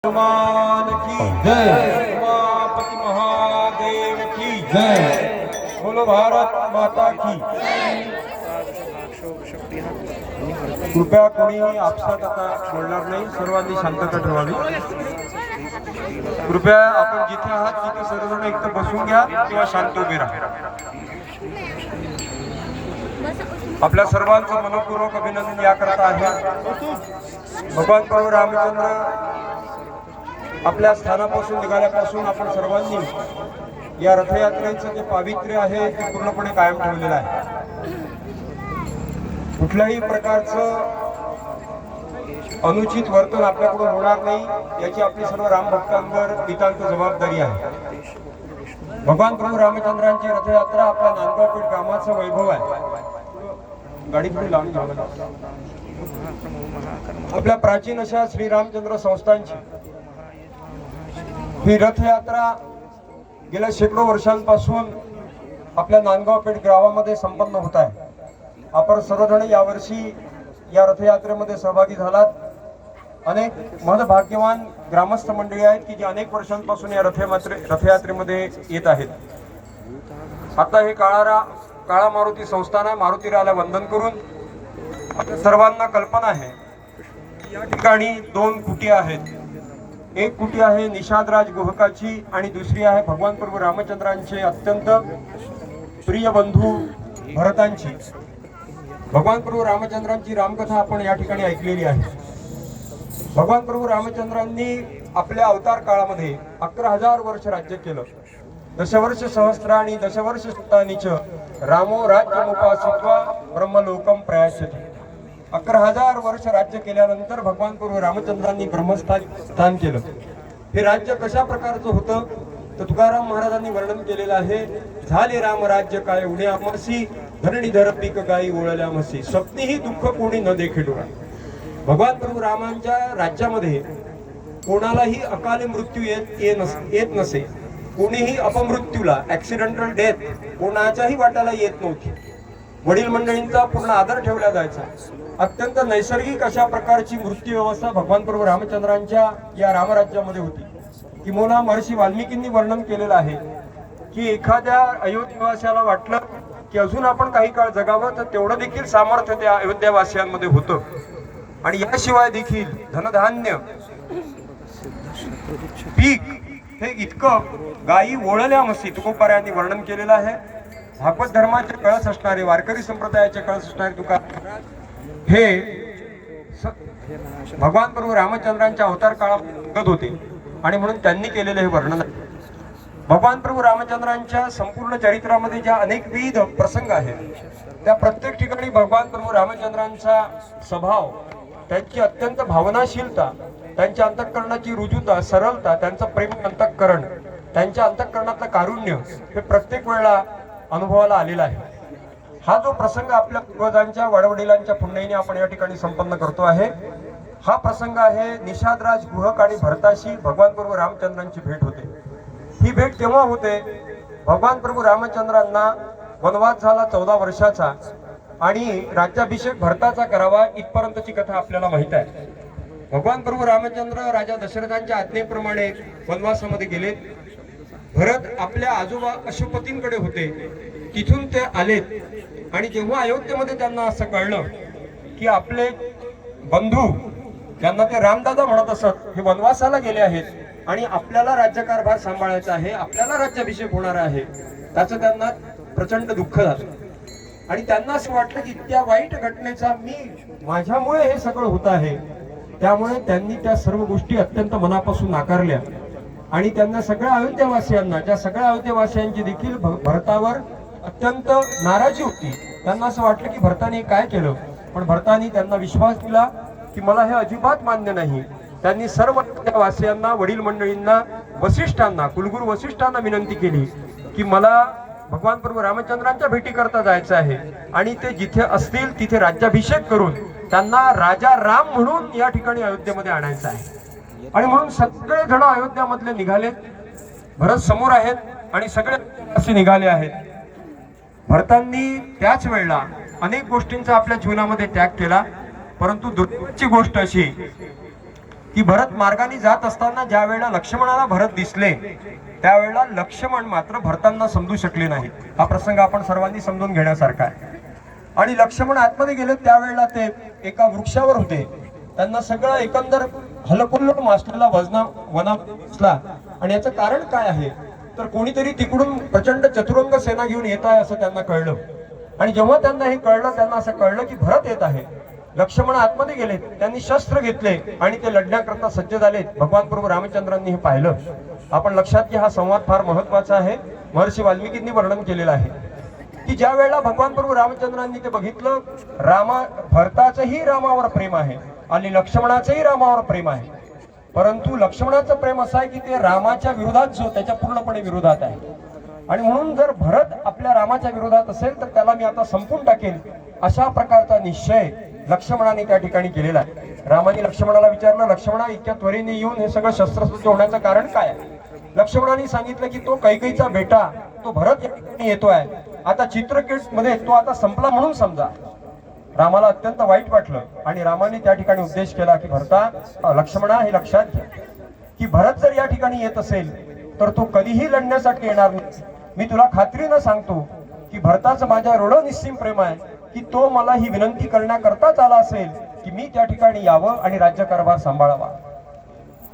हनुमान की जय। उमापति महादेव की जय। बोलो भारत माता की। कृपया कोणी आपसात आता बोलणार नाही, सर्वांनी शांतता ठेवावी. कृपया आपण जिथे आहात तिथे सर्वजण एकतर बसून घ्या किंवा शांत उभे राहा. आपल्या सर्वांचं मनपूर्वक अभिनंदन याकरता आहे. भगवान प्रभू रामचंद्र आपल्या स्थानापासून निघाल्यापासून आपण सर्वांनी या रथयात्रेचं जे पावित्र्य आहे ते पूर्णपणे कायम ठेवलेलं आहे. कुठल्याही प्रकारचं अनुचित वर्तन आपल्याकडून होणार नाही याची आपली सर्व रामभक्तांवर नितांत जबाबदारी आहे. भगवान प्रभू रामचंद्रांची रथयात्रा आपल्या नांदगावपेठ गावाचा वैभव आहे. गाडी पुढे लावून घ्यावं. आपल्या प्राचीन अशा श्रीरामचंद्र संस्थांची ही रथयात्रा गेल्या शेकडो वर्षांपासून आपल्या नांदगावपेठ गावामध्ये संपन्न होत आहे. आपण सर्वजण यावर्षी या रथयात्रेमध्ये सहभागी झालात. अनेक महत्भाग्यवान ग्रामस्थ मंडळी आहेत की जे अनेक वर्षांपासून या रथयात्रेमध्ये येत आहेत. आता हे काळा मारुती संस्थान आहे. मारुतीराला वंदन करून आपल्या सर्वांना कल्पना आहे या ठिकाणी दोन कुटी आहेत. एक कुटी आहे निषादराज गुहकाची आणि दुसरी आहे भगवान प्रभू रामचंद्रांचे अत्यंत प्रिय बंधू भरतांची. भगवान प्रभू रामचंद्रांची रामकथा आपण या ठिकाणी ऐकलेली आहे. भगवान प्रभू रामचंद्रांनी आपल्या अवतार काळामध्ये 11,000 वर्ष राज्य केलं. दशवर्ष सहस्राणी दशवर्ष सुतानीच रामो राज्यमुपासित्वा ब्रह्मलोकम प्रयास्यते. 11,000 वर्ष राज्य केल्यानंतर भगवान प्रभू रामचंद्रांनी ब्रह्मस्थान केलं. हे राज्य कशा प्रकारचं होतं तर तुकाराम महाराजांनी वर्णन केलेलं आहे. झाले राम राज्य काय उडे आमसी धरणीधर पीक गाई ओळल्या मसी स्वप्नीही दुःख कोणी न देखे डोळा. भगवान प्रभू रामांच्या राज्यामध्ये कोणालाही अकाली मृत्यू येत नसे. कोणीही अपमृत्यूला ऍक्सिडेंटल डेथ कोणाच्याही वाट्याला येत नव्हती. वडील मंडळींचा पूर्ण आदर ठेवला जायचा. अत्यंत नैसर्गिक अशा प्रकारची मृत्यू व्यवस्था भगवान प्रभू रामचंद्रांच्या या रामराज्यामध्ये होती. किंबहुना महर्षी वाल्मिकींनी वर्णन केलेलं आहे की एखाद्या अयोध्येवासियाला वाटलं की अजून आपण काही काळ जगावं तर तेवढं देखील सामर्थ्य त्या अयोध्यावासियांमध्ये होतं. आणि याशिवाय देखील धनधान्य पीक हे इतकं गायी ओळल्या मसी तुकोबारायांनी वर्णन केलेलं आहे. भागवत धर्माचे कळस असणारे वारकरी संप्रदायाचे कळस असणारे तुकाराम हे भगवान प्रभू रामचंद्रांच्या अवतार काळात होते आणि म्हणून त्यांनी केलेले हे वर्णन आहे. भगवान प्रभू रामचंद्रांच्या संपूर्ण चरित्रामध्ये ज्या अनेकविध प्रसंग आहेत त्या प्रत्येक ठिकाणी भगवान प्रभू रामचंद्रांचा स्वभाव, त्यांची अत्यंत भावनाशीलता, त्यांच्या अंतःकरणाची रुजुता, सरळता, त्यांचं प्रेम अंतःकरण, त्यांच्या अंतःकरणातलं कारुण्य हे प्रत्येक वेळेला अनुभवाला आलेला आहे. हा जो प्रसंग आपल्या पूर्वजांच्या वडवडिलांच्या पुण्याईने आपण या ठिकाणी संपन्न करतो आहे. हा प्रसंग आहे निषादराज गुहक आणि भरताशी भगवान प्रभू रामचंद्रांची भेट होते. ही भेट तेव्हा होते भगवान प्रभू रामचंद्रांना वनवास झाला 14 वर्षाचा आणि राज्याभिषेक भरताचा करावा इथपर्यंतची कथा आपल्याला माहित आहे. भगवान प्रभू रामचंद्र राजा दशरथांच्या आज्ञेप्रमाणे वनवासामध्ये गेले. भरत आपल्या आजोबा अशुपतींकडे होते. तिथून ते आलेत आणि जेव्हा अयोध्येमध्ये त्यांना असं कळलं की आपले बंधू, त्यांना ते रामदादा म्हणत असत, हे वनवासाला गेले आहेत आणि आपल्याला राज्यकारभार सांभाळायचा आहे, आपल्याला राज्याभिषेक होणार आहे, त्याचं त्यांना प्रचंड दुःख झालं. आणि त्यांना असं वाटलं की त्या वाईट घटनेचा माझ्यामुळे हे सगळं होत आहे. त्यामुळे त्यांनी त्या सर्व गोष्टी अत्यंत मनापासून नाकारल्या आणि त्यांना सगळ्या अयोध्येवासियांना, ज्या सगळ्या अयोध्येवासियांची देखील भरतावर अत्यंत नाराजी होती. त्यांना असं वाटलं की भरताने काय केलं, पण भरताने त्यांना विश्वास दिला की मला हे अजिबात मान्य नाही. त्यांनी सर्व वासियांना, वडील मंडळींना, वसिष्ठांना, कुलगुरू वसिष्ठांना विनंती केली की मला भगवान प्रभू रामचंद्रांच्या भेटी करता जायचं आहे आणि ते जिथे असतील तिथे राज्याभिषेक करून त्यांना राजा राम म्हणून या ठिकाणी अयोध्येमध्ये आणायचं आहे. आणि म्हणून सगळे जण अयोध्यामधले निघालेत. भरत समोर आहेत आणि सगळे असे निघाले आहेत. भरतांनी त्याच वेळेला अनेक गोष्टींचा आपल्या जीवनामध्ये त्याग केला. परंतु दुर्दैवाची गोष्ट अशी की भरत मार्गाने जात असताना ज्या वेळेला लक्ष्मणाला भरत दिसले त्यावेळेला लक्ष्मण मात्र भरतांना समजू शकले नाही. हा प्रसंग आपण सर्वांनी समजून घेण्यासारखा आहे. आणि लक्ष्मण आतमध्ये गेले त्यावेळेला ते एका वृक्षावर होते. त्यांना सगळं एकंदर हलकुल्लोळ मासलेला वना दिसला. आणि याचं कारण काय आहे तर कोणीतरी तिकडून प्रचंड चतुरंग सेना घेऊन येत आहे असं त्यांना कळलं. आणि जेव्हा त्यांना हे कळलं त्यांना असं कळलं की भरत येत आहे. लक्ष्मण आतमध्ये गेले, त्यांनी शस्त्र घेतले आणि ते लढण्याकरता सज्ज झाले. भगवान प्रभू रामचंद्रांनी हे पाहिलं. आपण लक्षात घ्या, हा संवाद फार महत्वाचा आहे. महर्षी वाल्मिकींनी वर्णन केलेलं आहे की ज्या वेळेला भगवान प्रभू रामचंद्रांनी ते बघितलं, भरताचंही रामावर प्रेम आहे आणि लक्ष्मणाचंही रामावर प्रेम आहे. परंतु लक्ष्मणाचं प्रेम असं आहे की ते रामाच्या विरोधात जो त्याच्या पूर्णपणे विरोधात आहे. आणि म्हणून जर भरत आपल्या रामाच्या विरोधात असेल तर त्याला मी आता संपून टाकेन अशा प्रकारचा निश्चय लक्ष्मणाने त्या ठिकाणी केलेला आहे. रामाने लक्ष्मणाला विचारलं, लक्ष्मणा इतक्या त्वरेने येऊन हे सगळं शस्त्रसज्ज होण्याचं कारण काय आहे? लक्ष्मणाने सांगितलं की तो कैकेयीचा बेटा तो भरत या ठिकाणी येतोय. आता चित्रकूट मध्ये तो आता संपला म्हणून समजा. रामाला अत्यंत वाईट वाटलं आणि रामाने त्या ठिकाणी उपदेश केला की भरता लक्ष्मणा हे लक्षात घ्या की भरत जर या ठिकाणी येत असेल तर तो कधीही लढण्यासाठी येणार नाही. मी तुला खात्रीनं सांगतो की भरताचं माझ्या रोड निश्चिम प्रेम आहे की तो मला ही विनंती करण्याकरताच आला असेल की मी त्या ठिकाणी यावं आणि राज्यकारभार सांभाळावा.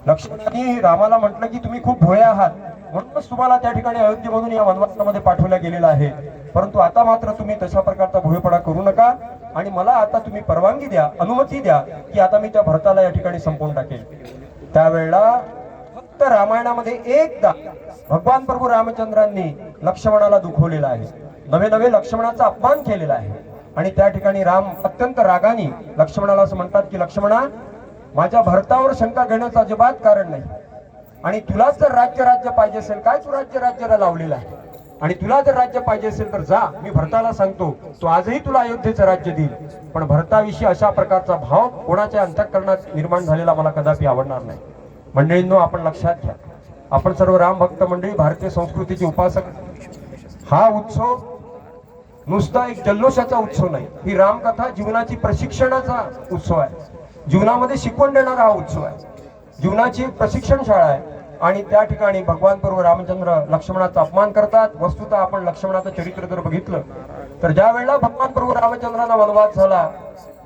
लक्ष्मणाने रामाला म्हटलं की तुम्ही खूप भोळे आहात म्हणूनच तुम्हाला त्या ठिकाणी अयोध्येमधून या वनवासामध्ये पाठवल्या गेलेलं आहे. परंतु आता मात्र तुम्ही तशा प्रकारचा भोळेपणा करू नका आणि मला आता तुम्ही परवानगी द्या, अनुमती द्या की आता मी त्या भरताला या ठिकाणी संपवून टाकेल. त्यावेळेला फक्त रामायणामध्ये एकदा भगवान प्रभू रामचंद्रांनी लक्ष्मणाला दुखवलेला आहे, नवे नवे लक्ष्मणाचा अपमान केलेला आहे. आणि त्या ठिकाणी राम अत्यंत रागाने लक्ष्मणाला असं म्हणतात की लक्ष्मणा, माझ्या भरतावर शंका घेण्याचं अजिबात कारण नाही. आणि तुलाच जर राज्य पाहिजे असेल, काय तू राज्याला लावलेला आहे, आणि तुला जर राज्य पाहिजे असेल तर जा, मी भरताला सांगतो तो आजही तुला अयोध्येचं राज्य देईल. पण भरताविषयी अशा प्रकारचा भाव कोणाच्या अंतःकरणात निर्माण झालेला मला कदापि आवडणार नाही. मंडळींनो, आपण लक्षात घ्या, आपण सर्व राम भक्त मंडळी, भारतीय संस्कृतीचे उपासक. हा उत्सव नुसता एक जल्लोषाचा उत्सव नाही, ही रामकथा जीवनाची प्रशिक्षणाचा उत्सव आहे. जीवनामध्ये शिकवण देणारा हा उत्सव आहे, जीवनाची प्रशिक्षण शाळा आहे. आणि त्या ठिकाणी भगवान प्रभू रामचंद्र लक्ष्मणाचा अपमान करतात. वस्तुतः आपण लक्ष्मणाचं चरित्र जर बघितलं तर ज्या वेळेला भगवान प्रभू रामचंद्रांना वनवास झाला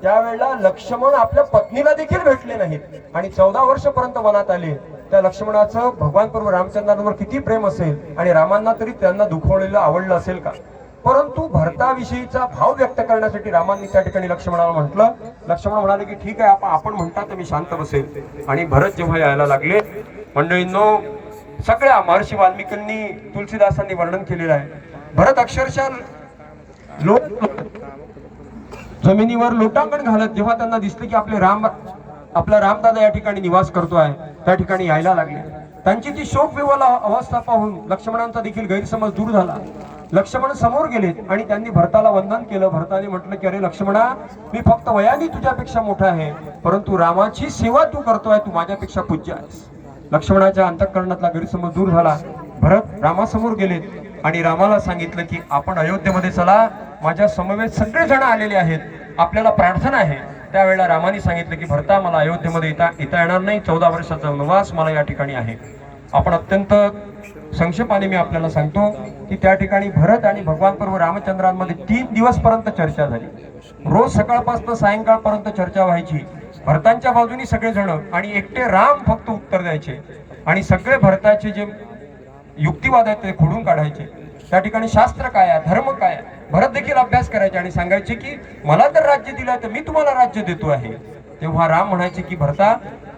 त्यावेळेला लक्ष्मण आपल्या पत्नीला देखील भेटले नाहीत आणि 14 वर्षपर्यंत वनात आले. त्या लक्ष्मणाचं भगवान प्रभू रामचंद्रांवर किती प्रेम असेल आणि रामांना तरी त्यांना दुखवलेलं आवडलं असेल का? परंतु भरताविषयीचा भाव व्यक्त करण्यासाठी रामांनी त्या ठिकाणी लक्ष्मणाला म्हटलं. लक्ष्मण म्हणाले की ठीक आहे, आपण म्हणता तर मी शांत बसेल. आणि भरत जेव्हा यायला लागले, मंडळींनो, सगळ्या महर्षी वाल्मिकींनी तुलसीदासांनी वर्णन केलेलं आहे. भरत अक्षरशः जमिनीवर लोटांगण घालत जेव्हा त्यांना दिसले की आपला रामदादा या ठिकाणी निवास करतोय, त्या ठिकाणी यायला लागले. त्यांची ती शोकविवल अवस्था पाहून लक्ष्मणांचा देखील गैरसमज दूर झाला. लक्ष्मण समोर गेले आणि त्यांनी भरताला वंदन केलं. भरताने म्हटलं की अरे लक्ष्मणा, मी फक्त वयाने तुझ्यापेक्षा मोठा आहे, परंतु रामाची सेवा तू करतोय, तू माझ्यापेक्षा पूज्य आहेस. लक्ष्मणाच्या अंतःकरणातला गैरसमज दूर झाला. भरत रामासमोर गेले आणि रामाला सांगितलं की आपण अयोध्येमध्ये चला, माझ्या समवेत सगळे जण आलेले आहेत, आपल्याला प्रार्थना आहे. त्यावेळेला रामाने सांगितलं की भरता, मला अयोध्येमध्ये येता येणार नाही, 14 वर्षाचा वनवास मला या ठिकाणी आहे. आपण अत्यंत संक्षेपाने मी आपल्याला सांगतो की त्या ठिकाणी भरत आणि भगवान प्रभू रामचंद्रांमध्ये 3 दिवसपर्यंत चर्चा झाली. रोज सकाळपासून सायंकाळपर्यंत चर्चा व्हायची. भरतांच्या बाजूनी सगळे जण आणि एकटे राम फक्त उत्तर द्यायचे आणि सगळे भरताचे जे युक्तिवाद आहेत ते खोडून काढायचे. त्या ठिकाणी शास्त्र काय आहे, धर्म काय आहे, भरत देखील अभ्यास करायचे आणि सांगायचे की मला जर राज्य दिलं तर मी तुम्हाला राज्य देतो आहे. तेव्हा राम म्हणायचे की भरता,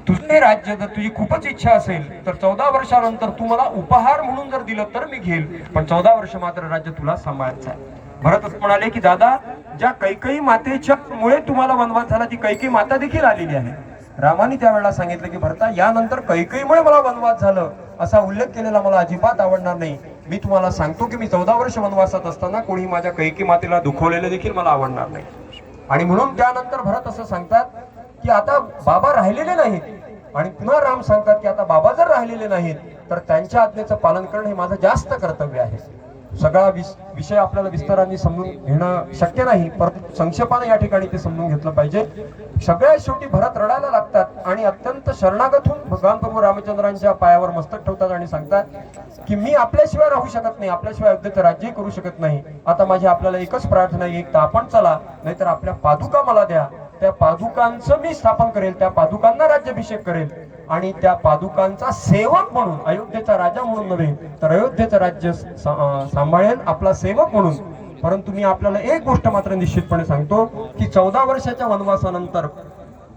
तुझे राज्य जर तुझी खूपच इच्छा असेल तर 14 वर्षानंतर तू मला उपहार म्हणून जर दिलं तर मी घेईल, पण 14 वर्ष मात्र राज्य तुला सांभाळायचं आहे. भरत असं म्हणाले की दादा, ज्या कैकेयी मातेच्या मुळे तुम्हाला वनवास झाला ती कैकेयी माता देखील आलेली आहे. रामाने त्यावेळेला सांगितलं की भरता, यानंतर कैकेयीमुळे मला वनवास झालं असा उल्लेख केलेला मला अजिबात आवडणार नाही. मी तुम्हाला सांगतो की मी 14 वर्ष वनवासात असताना कोणी माझ्या कैकेयी मातेला दुखवलेलं देखील मला आवडणार नाही. आणि म्हणून त्यानंतर भरत असं सांगतात की आता बाबा राहिलेले नाहीत आणि पुन्हा राम सांगतात की आता बाबा जर राहिलेले नाहीत तर त्यांच्या आज्ञेचं पालन करणं हे माझं जास्त कर्तव्य आहे. सगळा विषय आपल्याला विस्ताराने समजून घेणं शक्य नाही, परंतु संक्षेपाने या ठिकाणी ते समजून घेतलं पाहिजे. सगळ्यात शेवटी भरत रडायला लागतात आणि अत्यंत शरणागत होऊन भगवान प्रभू रामचंद्रांच्या पायावर मस्तक ठेवतात आणि सांगतात की मी आपल्याशिवाय राहू शकत नाही, आपल्याशिवाय अयोध्येचं राज्य करू शकत नाही. आता माझी आपल्याला एकच प्रार्थना आहे, एक तर आपण चला, नाहीतर आपल्या पादुका मला द्या. त्या पादुकांचं मी स्थापन करेल, त्या पादुकांना राज्याभिषेक करेल आणि त्या पादुकांचा सेवक म्हणून, अयोध्येचा राजा म्हणून नव्हे तर अयोध्येचं राज्य सांभाळेल आपला सेवक म्हणून. परंतु मी आपल्याला एक गोष्ट मात्र निश्चितपणे सांगतो की 14 वर्षाच्या वनवासानंतर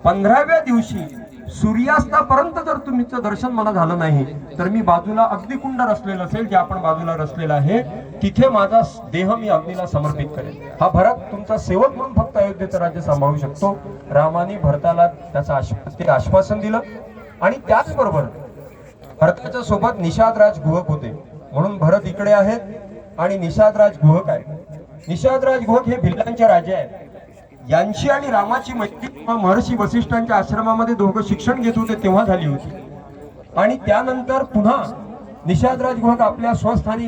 15व्या दिवशी सूर्यास्तापर्यंत जर तुमचं दर्शन मला झालं नाही तर मी बाजूला अग्निकुंड रचलेलं असेल, जे आपण बाजूला रचलेलं आहे, तिथे माझा देह मी अग्नीला समर्पित करेल. हा भरत तुमचा सेवक म्हणून फक्त अयोध्येचं राज्य सांभाळू शकतो. रामाने भरताला त्याचं आश्वासन दिलं आणि त्याचबरोबर भरताच्या सोबत निषादराज गुहक होते. म्हणून भरत इकडे आहेत आणि निषादराज गुहक आहे. निषादराज गुहक हे भिल्लांचे राजे आहेत. यांची आणि रामाची मैत्री महर्षी वसिष्ठांच्या आश्रमामध्ये दोघं शिक्षण घेत होते तेव्हा झाली होती. आणि त्यानंतर पुन्हा निषादराज गुहक आपल्या स्वस्थानी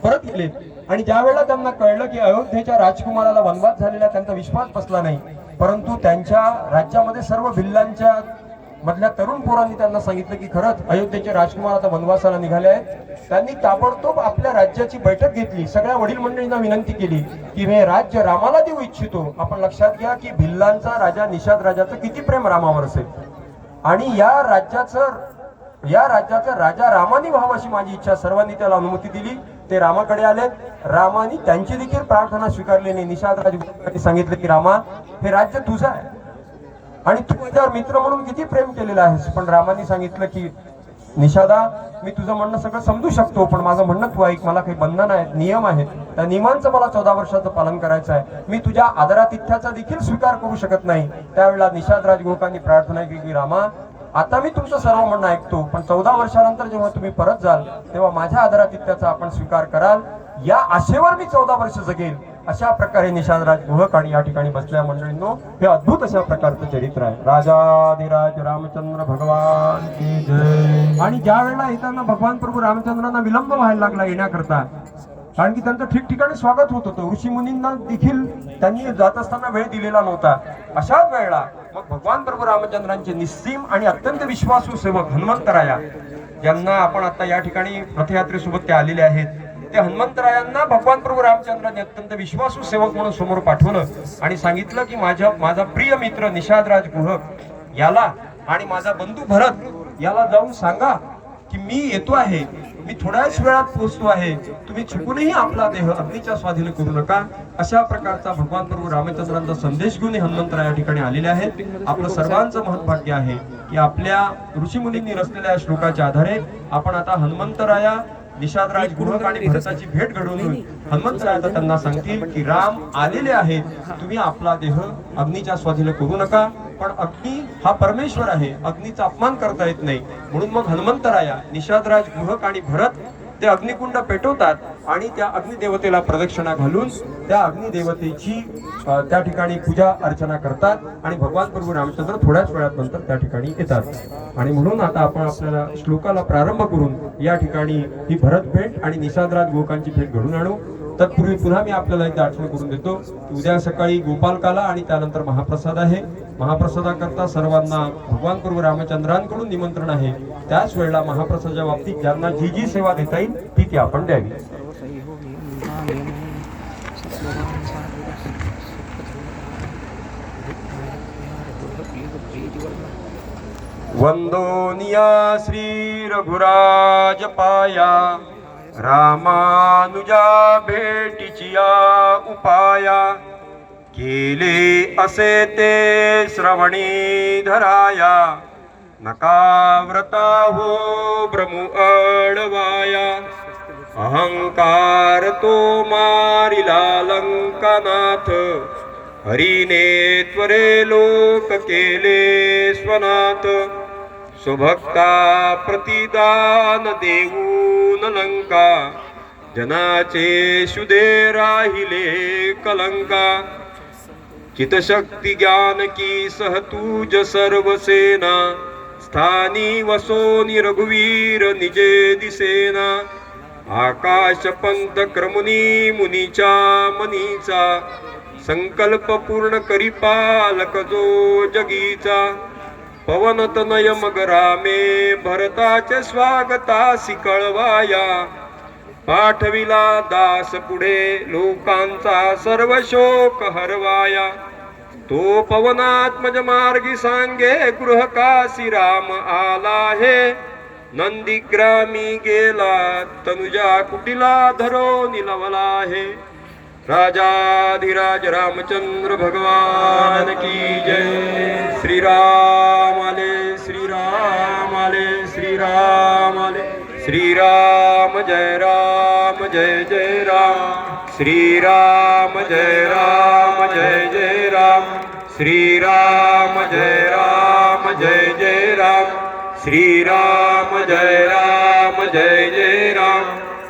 परत गेले आणि ज्या वेळेला त्यांना कळलं की अयोध्येच्या राजकुमाराला वनवास झालेला, त्यांचा विश्वास बसला नाही. परंतु त्यांच्या राज्यामध्ये सर्व भिल्लांच्या मधल्या तरुण पोरांनी त्यांना सांगितलं की खरंच अयोध्येचे राजकुमार आता वनवासाला निघाले आहेत. त्यांनी ताबडतोब आपल्या राज्याची बैठक घेतली, सगळ्या वडील मंडळींना विनंती केली की हे राज्य रामाला देऊ इच्छितो. आपण लक्षात घ्या की भिल्लांचा राजा निषाद राजाचं किती प्रेम रामावर असेल आणि या राज्याचा राजा रामाने व्हावं अशी माझी इच्छा. सर्वांनी त्याला अनुमती दिली. ते रामाकडे आले. रामाने त्यांची देखील प्रार्थना स्वीकारली नाही. निषाद राजाने सांगितलं की रामा, हे राज्य तुझं आहे आणि तू माझ्यावर मित्र म्हणून किती प्रेम केलेलं आहेस. पण रामाने सांगितलं की निषादा, मी तुझं म्हणणं सगळं समजू शकतो, पण माझं म्हणणं तू ऐक. मला काही बंधन आहेत, नियम आहेत, त्या नियमांचं मला 14 वर्षाचं पालन करायचं आहे. मी तुझ्या आदरातिथ्याचा देखील स्वीकार करू शकत नाही. त्यावेळेला निषादराज गोकांनी प्रार्थना केली की रामा, आता मी तुमचं सर्व म्हणणं ऐकतो, पण 14 वर्षानंतर जेव्हा तुम्ही परत जाल तेव्हा माझ्या आदरातिथ्याचा आपण स्वीकार कराल, या आशेवर मी 14 वर्ष जगेल. अशा प्रकारे निषादराज गुहक आणि या ठिकाणी बसल्या मंडळींनो, हे अद्भुत अशा प्रकारचं चरित्र आहे. राजाधिराज रामचंद्र भगवान की जय. आणि ज्या वेळेला येताना भगवान प्रभू रामचंद्रांना विलंब व्हायला लागला येण्याकरता, कारण की त्यांचं ठिकठिकाणी स्वागत होत होतं. ऋषी मुनींना देखील त्यांनी जात असताना वेळ दिलेला नव्हता. अशाच वेळेला मग भगवान प्रभू रामचंद्रांचे निस्सीम आणि अत्यंत विश्वासू सेवक हनुमंतराया, ज्यांना आपण आता या ठिकाणी रथयात्रेसोबत ते आलेले आहेत, त्या हनुमंतरायांना भगवान प्रभू रामचंद्रांनी अत्यंत विश्वासू सेवक म्हणून समोर पाठवलं आणि सांगितलं की माझा प्रिय मित्र निषादराज गुहक याला आणि माझा बंधू भरत याला जाऊन सांगा की मी येतो आहे, मी थोड्याच वेळात पोहोचतो आहे, तुम्ही चुकूनही आपला देह अग्नीच्या स्वाधीन करू नका. अशा प्रकारचा भगवान प्रभू रामचंद्रांचा संदेश घेऊन हनुमंतराया या ठिकाणी आलेले आहेत. आपलं सर्वांचं महत्भाग्य आहे की आपल्या ऋषीमुनींनी रचलेल्या श्लोकाच्या आधारे आपण आता हनुमंतराया, निषादराज गुहक आणि भरताची भेट घडवून हनुमंतराय आता त्यांना सांगतील की राम आलेले आहेत, तुम्ही आपला देह अग्नीच्या स्वाधीन करू नका. पण अग्नी हा परमेश्वर आहे, अग्नीचा अपमान करता येत नाही. म्हणून मग हनुमंतराया, निषादराज गुहक आणि भरत ते अग्निकुंड पेटवतात आणि त्या अग्निदेवतेला प्रदक्षिणा घालून त्या अग्निदेवतेची त्या ठिकाणी पूजा अर्चना करतात आणि भगवान प्रभू रामचंद्र थोड्याच वेळात नंतर त्या ठिकाणी येतात. आणि म्हणून आता आपण आपल्याला श्लोकाला प्रारंभ करून या ठिकाणी ही भरत भेट आणि निषादराज गुहकांची भेट घडून आणू. तत्पूर्वी पुन्हा मी आपल्याला एकदा आठवण करून देतो की उद्या सकाळी गोपालकाला आणि त्यानंतर महाप्रसाद आहे. महाप्रसादाकरता सर्वांना भगवान प्रभू रामचंद्रांकडून निमंत्रण आहे. त्याच वेळेला महाप्रसादाच्या बाबतीत ज्यांना जी जी सेवा देता येईल ती आपण द्यावी. वंदोनिया श्री रघुराज पाया, रामानुजा भेटीचिया उपाया, केले असे ते श्रवणी धराया, नकाव्रता हो भ्रमु अडवाया, अहंकार तो मारिला लंकानाथ, हरीने त्वरे लोक केले स्वनाथ, स्वभक्ता प्रतिदान देऊन लंका, जनाचे शुदे राहिले कलंका, चितशक्ती ज्ञान की सहतुज सर्व सेना, स्थानी वसोनी रघुवीर निजे दिसेना, आकाश पंत क्रमुनी मुनीच्या मनीचा संकल्प पूर्ण करी पालक जो जगीचा पवन तनय मग रामे भरताचे स्वागतासी कळवाया पाठविला दास पुढे लोकांचा सर्व शोक हरवाया तो पवनात्मज मार्गी सांगे गृहकासी राम आला हे नंदीग्रामी गेला तनुजा कुटिला धरो निलवला हे राजाधिराज रामचंद्र भगवान की जय। श्रीराम आले श्रीराम आले श्रीराम आले श्रीराम जय जय राम श्रीराम जय जय राम श्रीराम जय जय राम श्रीराम जय जय राम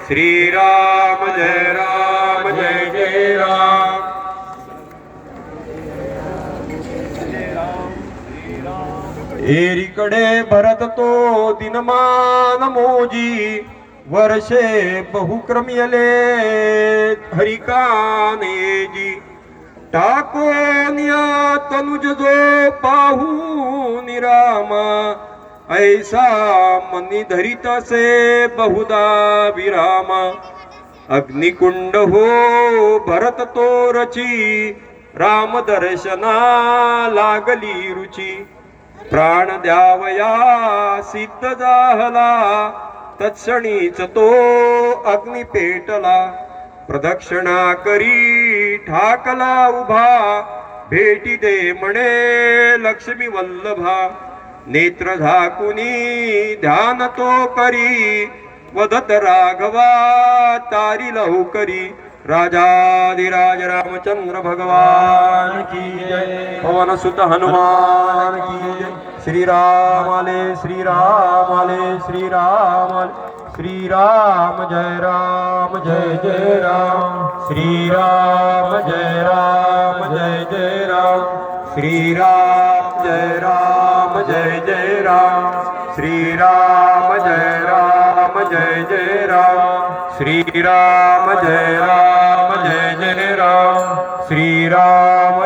श्रीराम जय जय राम। एरीकडे भरत तो दिनमान मोजी वर्षे बहुक्रमियले हरिकानेजी टाकोनिया तनुज जो पाहू निरामा ऐसा मनी धरितसे बहुदा विरामा अग्निकुंड हो भरत तो रची राम दर्शना लागली रुची प्राण द्यावया सिद्ध जाहला तत्क्षणीच तो अग्नि पेटला प्रदक्षिणा करी ठाकला उभा भेटी दे म्हणे लक्ष्मी वल्लभा नेत्र झाकुनी ध्यान तो करी वदत राघवा तारी लवकरी राजाधिराज रामचंद्र भगवान की जय। पवन सुत हनुमान की जय। श्रीराम आले श्रीराम आले श्रीराम आले श्रीराम जय जय राम श्रीराम जय जय राम श्रीराम जय जय राम श्रीराम जय जय राम श्रीराम जय जय राम श्रीराम